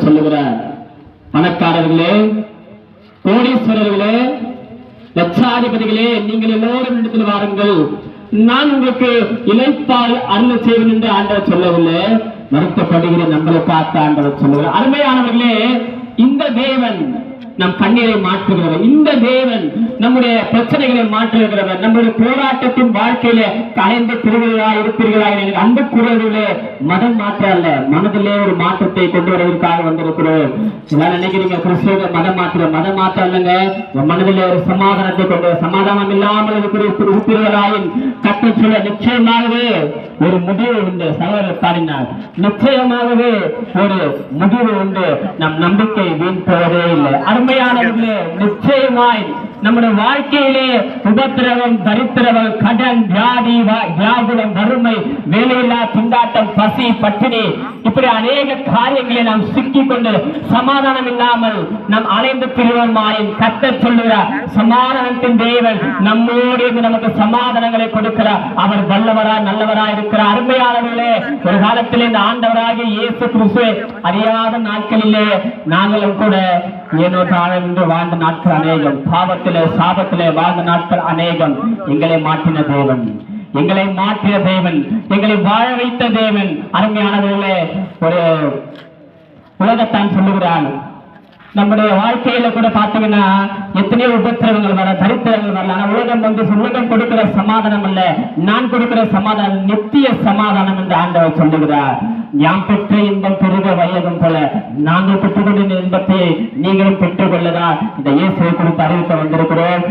சொல்லுகிறார். பணக்காரர்களே, கோடீஸ்வரர்களே, லட்சாதிபதிகளே, நீங்கள் எல்லோரும் இடத்தில் வாருங்கள், நான் உங்களுக்கு இளைப்பால் அருள் செய்வேன் என்று ஆண்டவர் சொல்லவில்லை. வருத்தப்படுகிற நம்மளை பார்த்து ஆண்டவர் சொல்லுகிறார். அருமையானவர்களே, இந்த தேவன் நம் கண்ணீரை மாற்றுகிறவர், இந்த தேவன் நம்முடைய பிரச்சனைகளை மாற்றுகிறவர். நம்முடைய போராட்டத்தின் வாழ்க்கையில கலைந்து திருவிழா இருப்பீர்களா? அன்பு கூறுவதிலே மதம் மாற்ற அல்ல, மனதிலே ஒரு மாற்றத்தை கொண்டு வருவதற்காக வந்திருக்கிறோம். எல்லாரும் நினைக்கிறீங்க கிறிஸ்துவ மதம் மாற்ற அல்லங்க, மனதிலே ஒரு சமாதானத்தை கொண்டு, சமாதானம் இல்லாமல் இருக்கிறவர்களாயின் கட்ட சொல்ல நிச்சயமாகவே ஒரு முடிவு உண்டு. சகோதரர் பாடினார், நிச்சயமாகவே ஒரு முடிவு உண்டு. நம் நம்பிக்கை வீண் போவதே இல்லை. அருமையானவர்களே, நிச்சயமாய் நம்முடைய வாழ்க்கையிலே உபத்திரவம், தரித்திரவம், கடன், வியாதி, வியாகுலம், வறுமை, வேலையில்லா திண்டாட்டம், பசி, பட்டினி, இப்படி அநேக காரியங்களை நாம் சிக்கிக் கொண்டு சமாதானம் இல்லாமல் நாம் அலைந்து திருவமாயின் கர்த்தர் சொல்லுகிறார், சமாதானத்தின் தேவன் நம்மோடு நமக்கு சமாதானங்களை கொடுக்கிறார். அவர் வல்லவரா நல்லவரா இருக்கிறார். அருமையானவர்களே, ஒரு காலத்திலே இந்த ஆண்டவராகிய இயேசு கிறிஸ்துவை அறியாத நாட்களிலே நாங்களும் கூட ஏனோ தாழ்ந்து வாழ்ந்த நாட்கள் அநேகம், பாவத்திலே சாபத்திலே வாழ்ந்த நாட்கள் அநேகம். எங்களை மாற்றின தேவன், எங்களை மாற்றிய தேவன், எங்களை வாழ வைத்த தேவன். அருமையானவர்களே, ஒரு உலகத்தான் சொல்லுகிறான், நம்முடைய வாழ்க்கையில கூட பாத்தீங்கன்னா எத்தனையோ உபத்திரவங்கள் வர, தரித்திரங்கள் வரல. ஆனா உலகம் கொடுக்கிற சமாதானம் அல்ல, நான் கொடுக்கிற சமாதானம் நித்திய சமாதானம் என்று ஆண்டவர் சொல்லுகிறார். யாம் பெற்ற இன்பம் பெருக வையகம் போல நாங்கள் பெற்றுக்கொண்ட இன்பத்தை நீங்களும் பெற்றுக்கொள்ளதா இந்த இயேசுவை குறித்து அறிவிக்க வந்திருக்கிறோம்.